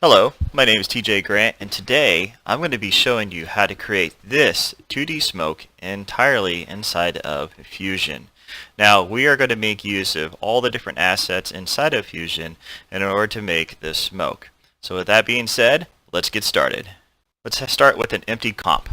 Hello, my name is TJ Grant, and today I'm going to be showing you how to create this 2D smoke entirely inside of Fusion. Now, we are going to make use of all the different assets inside of Fusion in order to make this smoke. So with that being said, let's get started. Let's start with an empty comp.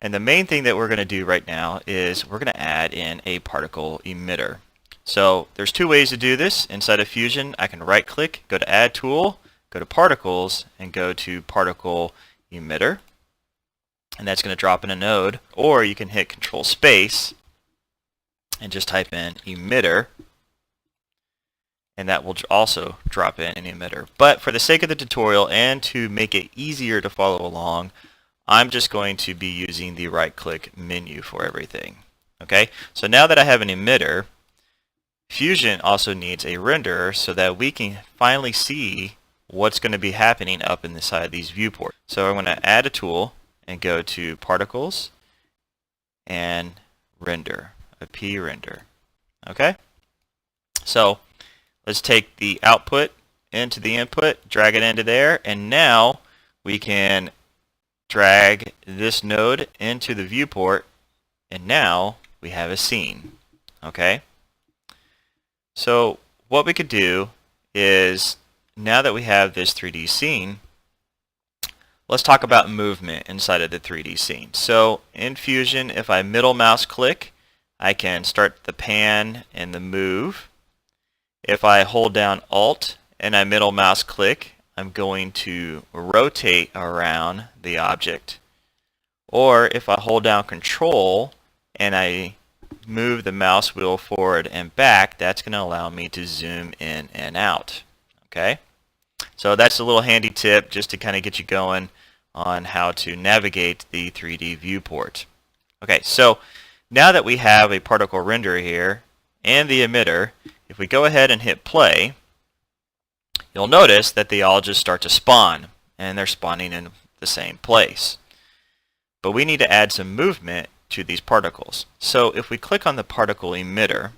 And the main thing that we're going to do right now is we're going to add in a particle emitter. So there's two ways to do this inside of Fusion. I can right click, go to Add Tool, go to Particles, and go to Particle Emitter. And that's going to drop in a node. Or you can hit Control Space and just type in Emitter. And that will also drop in an emitter. But for the sake of the tutorial and to make it easier to follow along, I'm just going to be using the right-click menu for everything. Okay, so now that I have an emitter, Fusion also needs a renderer so that we can finally see what's going to be happening up in the side of these viewports. So I'm going to add a tool and go to Particles and Render, a P render. Okay, so let's take the output into the input, drag it into there, and now we can drag this node into the viewport, and now we have a scene. Okay, so what we could do is, now that we have this 3D scene, let's talk about movement inside of the 3D scene. So in Fusion, if I middle mouse click, I can start the pan and the move. If I hold down Alt and I middle mouse click, I'm going to rotate around the object. Or if I hold down Control and I move the mouse wheel forward and back, that's going to allow me to zoom in and out. Okay, so that's a little handy tip just to kind of get you going on how to navigate the 3D viewport. Okay, so now that we have a particle renderer here and the emitter, if we go ahead and hit play, you'll notice that they all just start to spawn, and they're spawning in the same place. But we need to add some movement to these particles. So if we click on the particle emitter,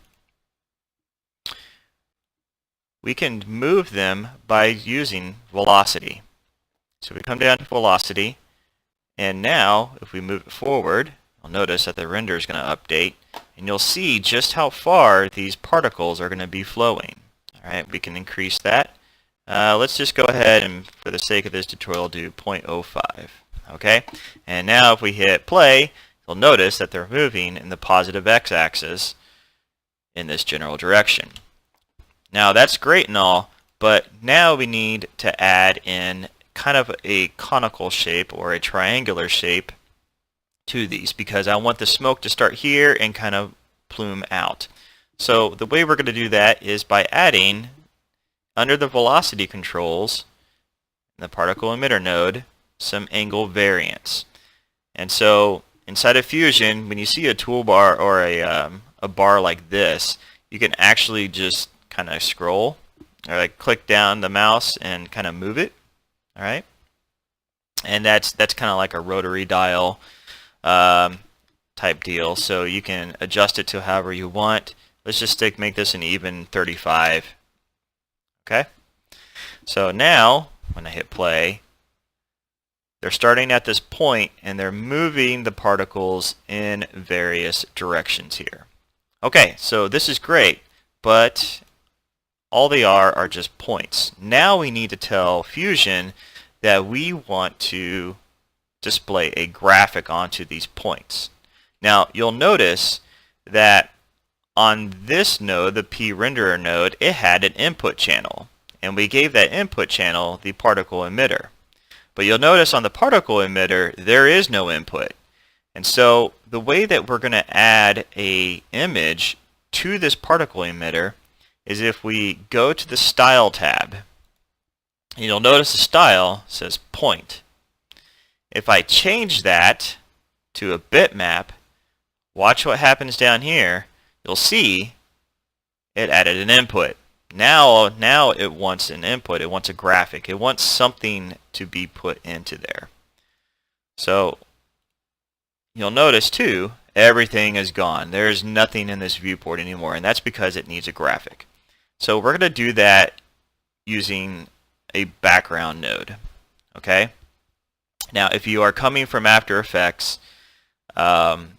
we can move them by using velocity. So we come down to velocity, and now if we move it forward, you'll notice that the render is going to update, and you'll see just how far these particles are going to be flowing. Alright, we can increase that. Let's just go ahead and, for the sake of this tutorial, do 0.05. Okay, and now if we hit play, you'll notice that they're moving in the positive x-axis in this general direction. Now that's great and all, but now we need to add in kind of a conical shape or a triangular shape to these, because I want the smoke to start here and kind of plume out. So the way we're going to do that is by adding, under the velocity controls in the particle emitter node, some angle variance. And so inside of Fusion, when you see a toolbar or a bar like this, you can actually just kind of scroll or like click down the mouse and kind of move it. All right, and that's kind of like a rotary dial type deal. So you can adjust it to however you want. Let's just make this an even 35. Okay, so now when I hit play, they're starting at this point and they're moving the particles in various directions here. Okay, so this is great, but all they are just points. Now we need to tell Fusion that we want to display a graphic onto these points. Now you'll notice that on this node, the P renderer node, it had an input channel, and we gave that input channel the particle emitter. But you'll notice on the particle emitter there is no input. And so the way that we're going to add a image to this particle emitter is if we go to the Style tab, and you'll notice the style says point. If I change that to a bitmap, watch what happens down here. You'll see it added an input. Now it wants an input. It wants a graphic. It wants something to be put into there. So you'll notice too, everything is gone. There's nothing in this viewport anymore, and that's because it needs a graphic. So we're going to do that using a background node. Okay. Now, if you are coming from After Effects,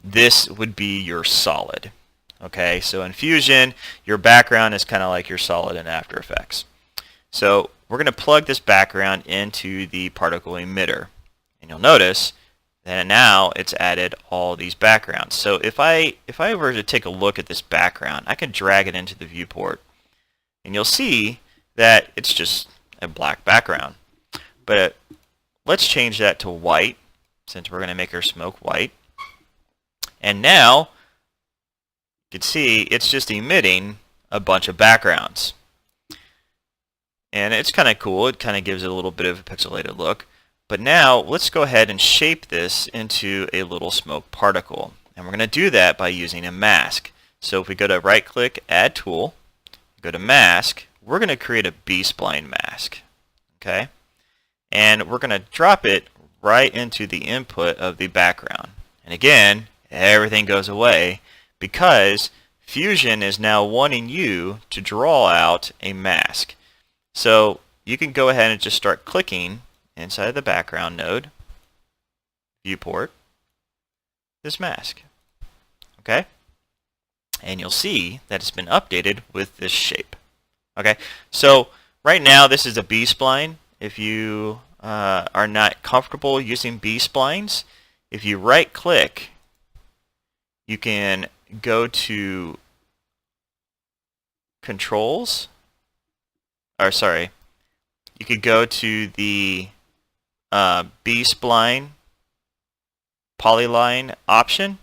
this would be your solid. Okay, so in Fusion, your background is kind of like your solid in After Effects. So we're going to plug this background into the particle emitter. And you'll notice that now it's added all these backgrounds. So if I were to take a look at this background, I can drag it into the viewport. And you'll see that it's just a black background. But let's change that to white, since we're going to make our smoke white. And now, you can see it's just emitting a bunch of backgrounds. And it's kind of cool. It kind of gives it a little bit of a pixelated look. But now, let's go ahead and shape this into a little smoke particle. And we're going to do that by using a mask. So if we go to right-click, Add Tool, go to Mask, we're going to create a B-spline mask. Okay? And we're going to drop it right into the input of the background. And again, everything goes away because Fusion is now wanting you to draw out a mask. So you can go ahead and just start clicking inside the background node, viewport, this mask. Okay? And you'll see that it's been updated with this shape. Okay? So right now this is a B-spline. If you are not comfortable using B-splines, if you right-click, you can go to Controls, or sorry, you could go to the B-spline polyline option,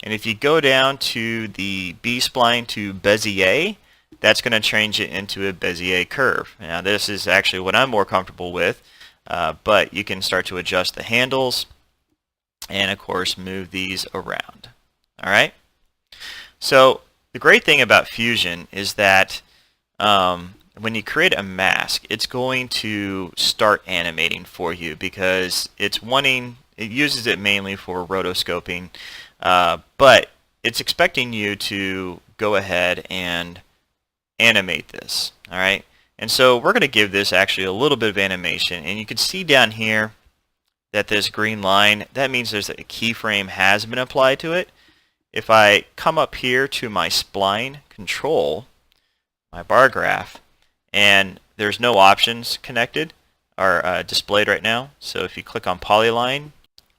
and if you go down to the B-spline to Bezier, that's going to change it into a Bezier curve. Now this is actually what I'm more comfortable with, but you can start to adjust the handles and of course move these around. Alright? So the great thing about Fusion is that when you create a mask, it's going to start animating for you because it uses it mainly for rotoscoping, but it's expecting you to go ahead and animate this. Alright? And so we're going to give this actually a little bit of animation, and you can see down here that this green line, that means there's a keyframe has been applied to it. If I come up here to my spline control, my bar graph, and there's no options connected or displayed right now, so if you click on polyline,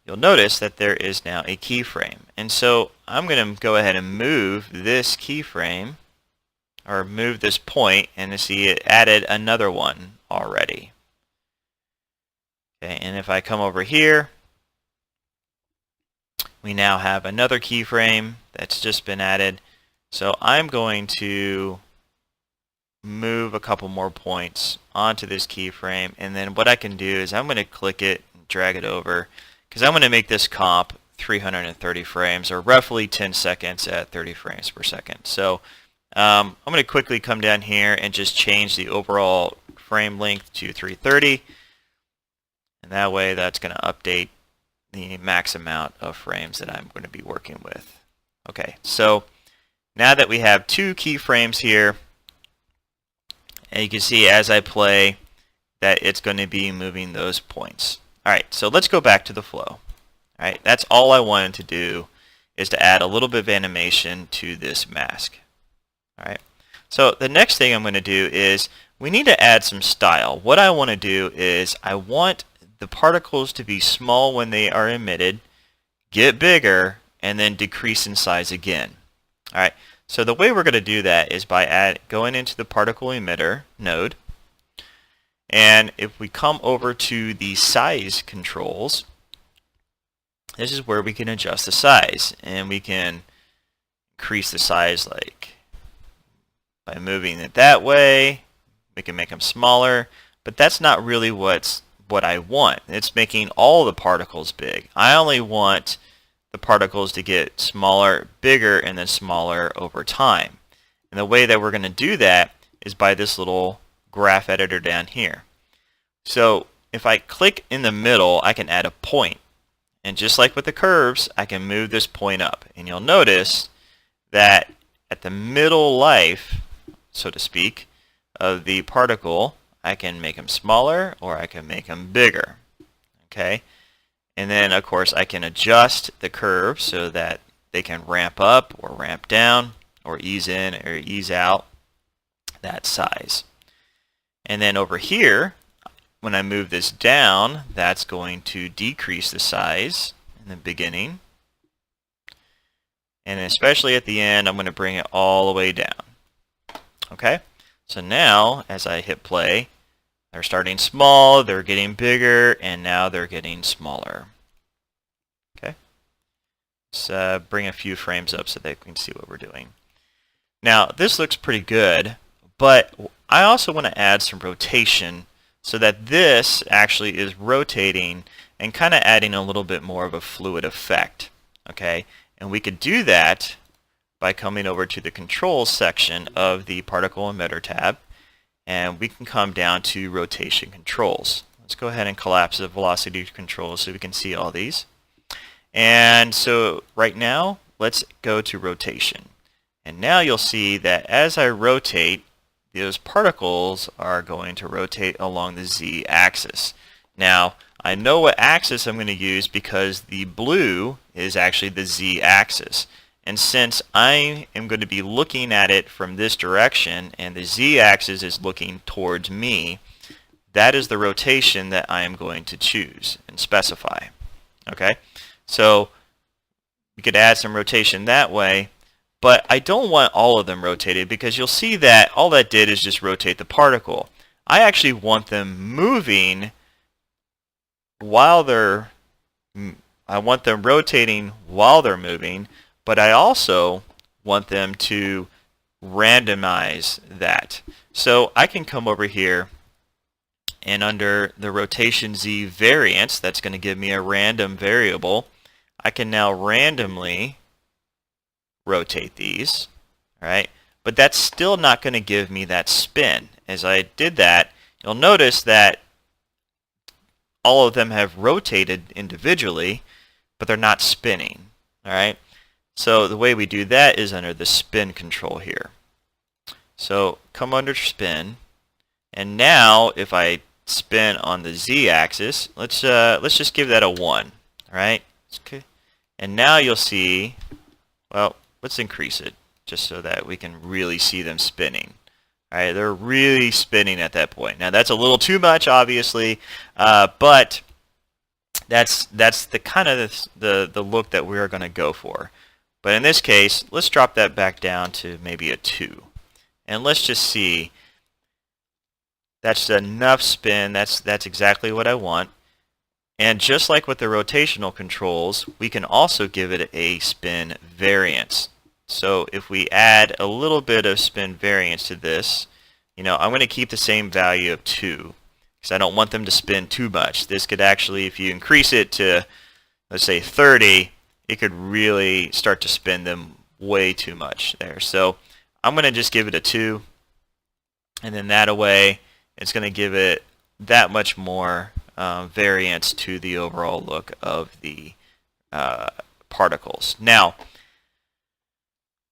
you'll notice that there is now a keyframe. And so I'm going to go ahead and move this keyframe, or move this point, and to see it added another one already. Okay, and if I come over here, we now have another keyframe that's just been added. So I'm going to move a couple more points onto this keyframe, and then what I can do is I'm going to click it and drag it over, because I'm going to make this comp 330 frames, or roughly 10 seconds at 30 frames per second. So I'm going to quickly come down here and just change the overall frame length to 330, and that way that's going to update the max amount of frames that I'm going to be working with. Okay, so now that we have two keyframes here, and you can see as I play that it's going to be moving those points. Alright, so let's go back to the flow. Alright, that's all I wanted to do, is to add a little bit of animation to this mask. Alright, so the next thing I'm going to do is we need to add some style. What I want to do is I want the particles to be small when they are emitted, get bigger, and then decrease in size again. Alright, so the way we're going to do that is by going into the particle emitter node, and if we come over to the size controls, this is where we can adjust the size, and we can increase the size like by moving it that way. We can make them smaller, but that's not really what I want. It's making all the particles big. I only want the particles to get smaller, bigger, and then smaller over time. And the way that we're going to do that is by this little graph editor down here. So if I click in the middle, I can add a point. And just like with the curves, I can move this point up. And you'll notice that at the middle life, so to speak, of the particle, I can make them smaller or I can make them bigger. Okay? And then, of course, I can adjust the curve so that they can ramp up or ramp down or ease in or ease out that size. And then over here, when I move this down, that's going to decrease the size in the beginning. And especially at the end, I'm going to bring it all the way down. Okay? So now, as I hit play, they're starting small, they're getting bigger, and now they're getting smaller. Okay? Let's bring a few frames up so they can see what we're doing. Now, this looks pretty good, but I also want to add some rotation so that this actually is rotating and kind of adding a little bit more of a fluid effect. Okay? And we could do that by coming over to the controls section of the particle emitter tab, and we can come down to rotation controls. Let's go ahead and collapse the velocity controls so we can see all these. And so right now, let's go to rotation. And now you'll see that as I rotate, those particles are going to rotate along the z-axis. Now, I know what axis I'm going to use because the blue is actually the z-axis. And since I am going to be looking at it from this direction and the z-axis is looking towards me, that is the rotation that I am going to choose and specify. Okay? So we could add some rotation that way, but I don't want all of them rotated because you'll see that all that did is just rotate the particle. I actually want them moving while I want them rotating while they're moving, but I also want them to randomize that. So I can come over here and under the rotation Z variance, that's going to give me a random variable. I can now randomly rotate these, all right? But that's still not going to give me that spin. As I did that, you'll notice that all of them have rotated individually, but they're not spinning, all right? So the way we do that is under the spin control here. So come under spin, and now if I spin on the z-axis, let's just give that a 1, all right? Okay. And now you'll see, well, let's increase it just so that we can really see them spinning. All right, they're really spinning at that point. Now that's a little too much, obviously, but that's the kind of the look that we're going to go for. But in this case, let's drop that back down to maybe a 2, and let's just see. That's enough spin. That's exactly what I want. And just like with the rotational controls, we can also give it a spin variance. So if we add a little bit of spin variance to this, you know, I'm going to keep the same value of 2 because I don't want them to spin too much. This could actually, if you increase it to, let's say 30, it could really start to spin them way too much there. So I'm going to just give it a 2, and then that away, it's going to give it that much more variance to the overall look of the particles. Now,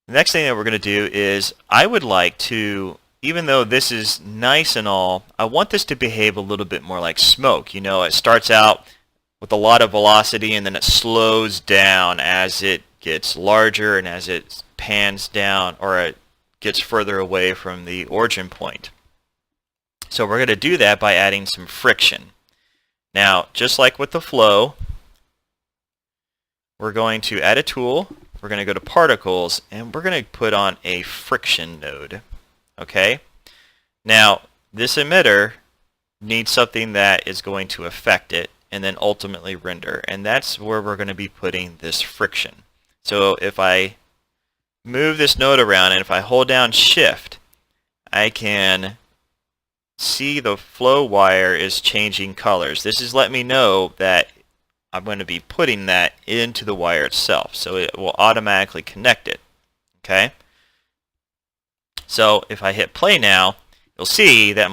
the next thing that we're going to do is I would like to, even though this is nice and all, I want this to behave a little bit more like smoke. You know, it starts out with a lot of velocity and then it slows down as it gets larger and as it pans down or it gets further away from the origin point. So we're going to do that by adding some friction. Now, just like with the flow, we're going to add a tool. We're going to go to particles, and we're going to put on a friction node. Okay? Now, this emitter needs something that is going to affect it and then ultimately render, and that's where we're going to be putting this friction. So if I move this node around and if I hold down Shift, I can see the flow wire is changing colors. This is letting me know that I'm going to be putting that into the wire itself, so it will automatically connect it. Okay? So if I hit play now, you'll see that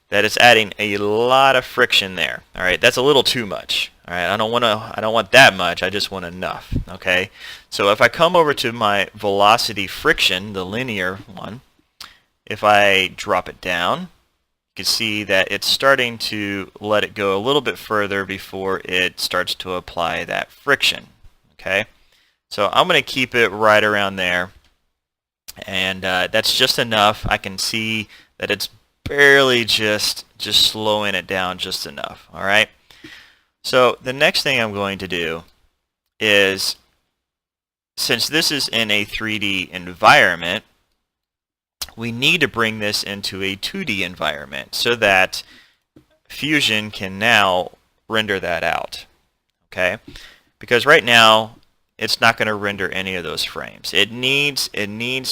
that it's adding a lot of friction there. All right, that's a little too much. All right, I don't want that much. I just want enough. Okay? So if I come over to my velocity friction, the linear one, if I drop it down, you can see that it's starting to let it go a little bit further before it starts to apply that friction. Okay, so I'm going to keep it right around there, and that's just enough. I can see that it's barely just slowing it down just enough. All right, so the next thing I'm going to do is, since this is in a 3D environment, we need to bring this into a 2D environment so that Fusion can now render that out. Okay, because right now it's not going to render any of those frames. It needs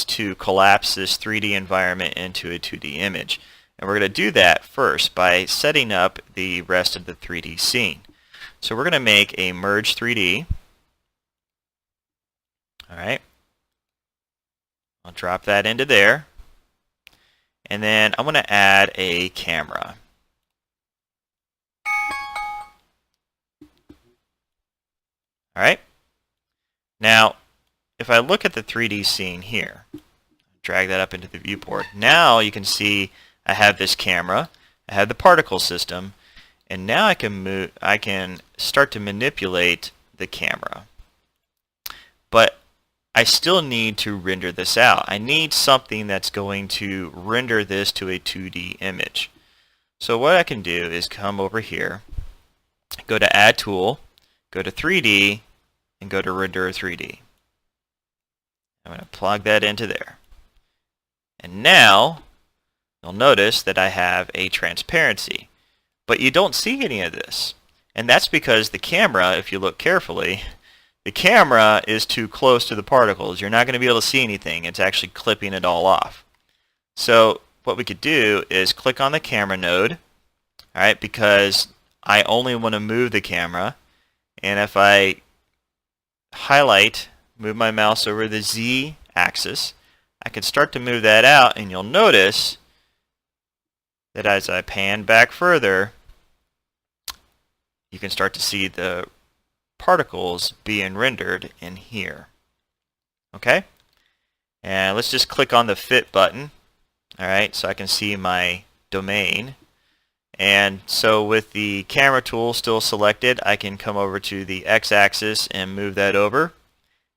to collapse this 3D environment into a 2D image, and we're going to do that first by setting up the rest of the 3D scene. So we're going to make a merge 3D. All right, I'll drop that into there. And then I'm going to add a camera. All right. Now, if I look at the 3D scene here, drag that up into the viewport. Now you can see I have this camera, I have the particle system, and now I can start to manipulate the camera. But I still need to render this out. I need something that's going to render this to a 2D image. So what I can do is come over here, go to Add Tool, go to 3D, and go to Render 3D. I'm going to plug that into there. And now, you'll notice that I have a transparency. But you don't see any of this. And that's because the camera, if you look carefully, the camera is too close to the particles. You're not going to be able to see anything. It's actually clipping it all off. So what we could do is click on the camera node, all right, because I only want to move the camera. And if I highlight, move my mouse over the Z axis, I can start to move that out, and you'll notice that as I pan back further, you can start to see the particles being rendered in here. Okay? And let's just click on the Fit button. Alright, so I can see my domain. And so with the camera tool still selected, I can come over to the X-axis and move that over.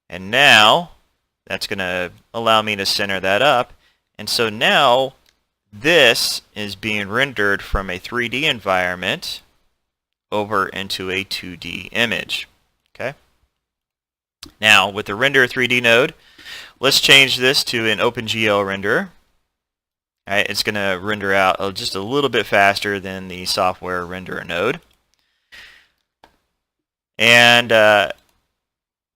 And now, that's going to allow me to center that up. And so now, this is being rendered from a 3D environment over into a 2D image. Okay. Now, with the Render 3D node, let's change this to an OpenGL renderer. All right, it's going to render out just a little bit faster than the software renderer node. And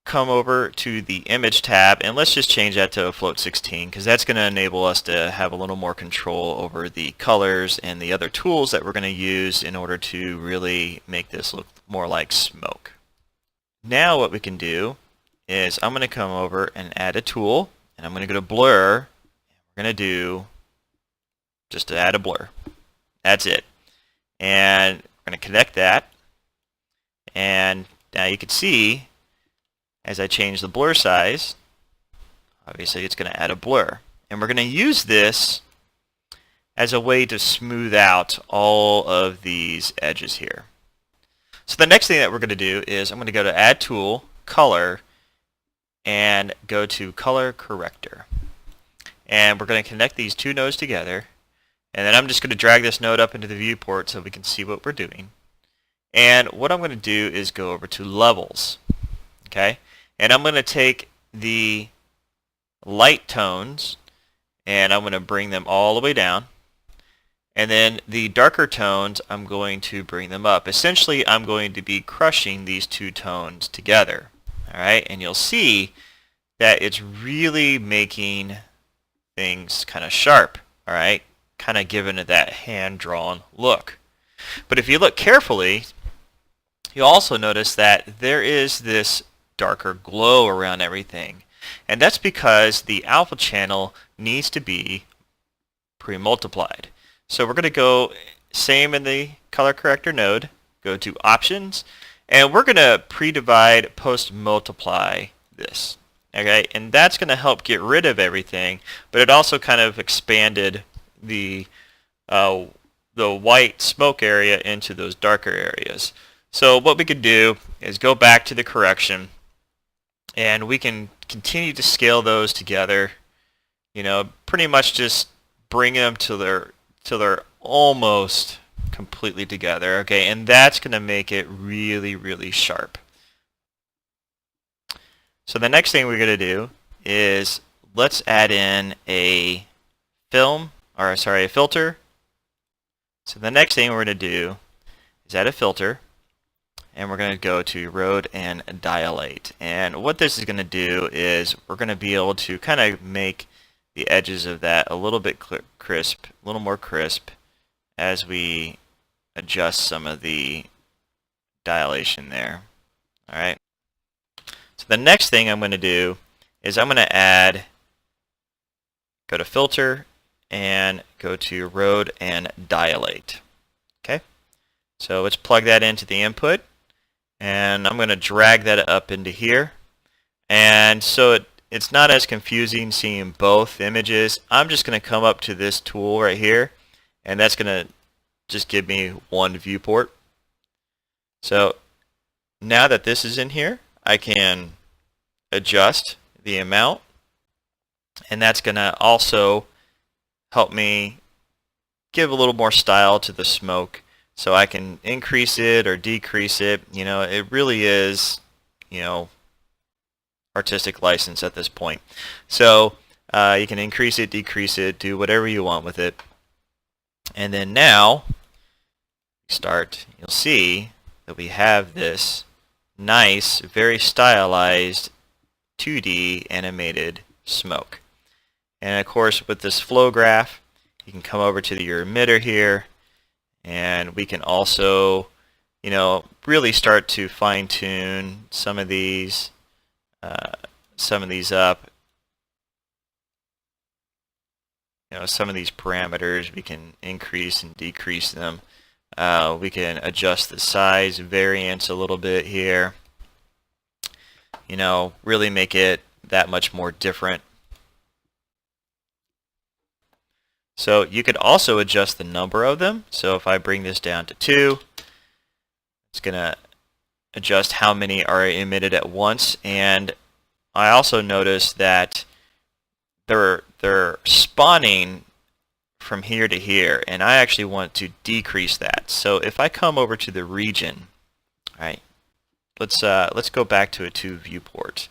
come over to the Image tab, and let's just change that to a float 16, because that's going to enable us to have a little more control over the colors and the other tools that we're going to use in order to really make this look more like smoke. Now what we can do is I'm going to come over and add a tool, and I'm going to go to Blur. We're going to do just to add a blur. That's it. And we're going to connect that, and now you can see as I change the blur size, obviously it's going to add a blur. And we're going to use this as a way to smooth out all of these edges here. So the next thing that we're going to do is I'm going to go to Add Tool, Color, and go to Color Corrector. And we're going to connect these two nodes together. And then I'm just going to drag this node up into the viewport so we can see what we're doing. And what I'm going to do is go over to Levels. Okay? And I'm going to take the light tones and I'm going to bring them all the way down. And then the darker tones, I'm going to bring them up. Essentially, I'm going to be crushing these two tones together. All right? And you'll see that it's really making things kind of sharp. All right? Kind of giving it that hand-drawn look. But if you look carefully, you'll also notice that there is this darker glow around everything. And that's because the alpha channel needs to be pre-multiplied. So we're going to go same in the color corrector node, go to Options, and we're going to pre-divide post-multiply this. Okay, and that's going to help get rid of everything, but it also kind of expanded the the white smoke area into those darker areas. So what we could do is go back to the correction, and we can continue to scale those together. You know, pretty much just bring them till they're almost completely together. Okay, and that's going to make it really, really sharp. So the next thing we're going to do is let's add in a filter. So the next thing we're going to do is add a filter, and we're going to go to Road and Dilate. And what this is going to do is we're going to be able to kind of make the edges of that a little bit crisp, a little more crisp, as we adjust some of the dilation there. All right. So the next thing I'm going to do is I'm going to go to Filter and go to Road and Dilate. Okay. So let's plug that into the input, and I'm going to drag that up into here. And so it's not as confusing seeing both images. I'm just going to come up to this tool right here, and that's going to just give me one viewport. So now that this is in here, I can adjust the amount, and that's going to also help me give a little more style to the smoke. So I can increase it or decrease it. You know, it really is, you know, artistic license at this point. So you can increase it, decrease it, do whatever you want with it. And then now, you'll see that we have this nice, very stylized 2D animated smoke. And of course, with this flow graph, you can come over to your emitter here, and we can also, you know, really start to fine-tune some of these up. You know, some of these parameters we can increase and decrease them. We can adjust the size variance a little bit here. You know, really make it that much more different. So you could also adjust the number of them. So if I bring this down to 2, it's going to adjust how many are emitted at once. And I also noticed that they're spawning from here to here, and I actually want to decrease that. So if I come over to the region, all right, let's go back to a 2 viewport.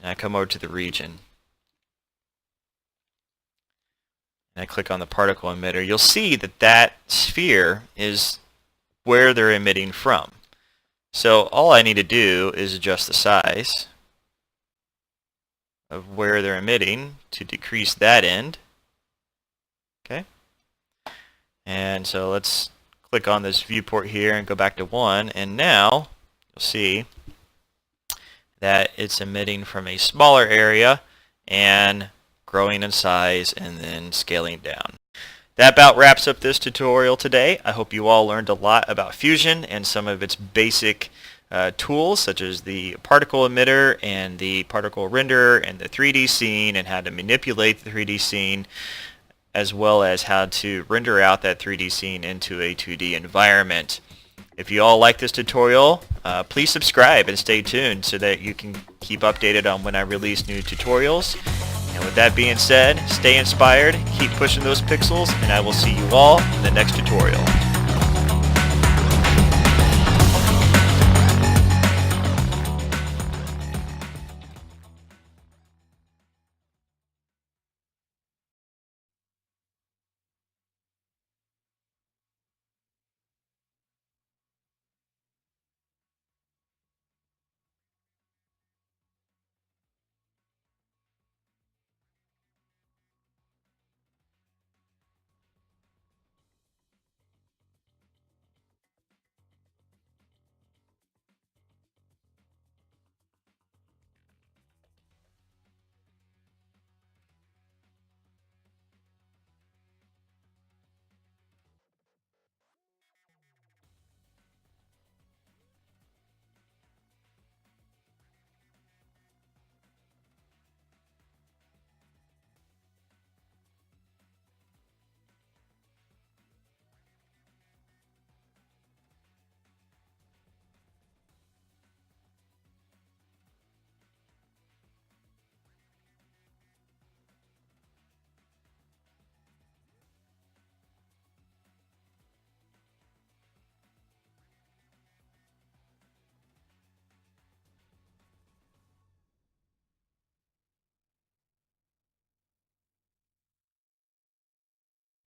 And I come over to the region, and I click on the particle emitter. You'll see that that sphere is where they're emitting from. So all I need to do is adjust the size of where they're emitting to decrease that end. Okay. And so let's click on this viewport here and go back to 1, and now you'll see that it's emitting from a smaller area and growing in size and then scaling down. That about wraps up this tutorial today. I hope you all learned a lot about Fusion and some of its basic tools, such as the particle emitter and the particle renderer and the 3D scene, and how to manipulate the 3D scene, as well as how to render out that 3D scene into a 2D environment. If you all like this tutorial, please subscribe and stay tuned so that you can keep updated on when I release new tutorials. And with that being said, stay inspired, keep pushing those pixels, and I will see you all in the next tutorial.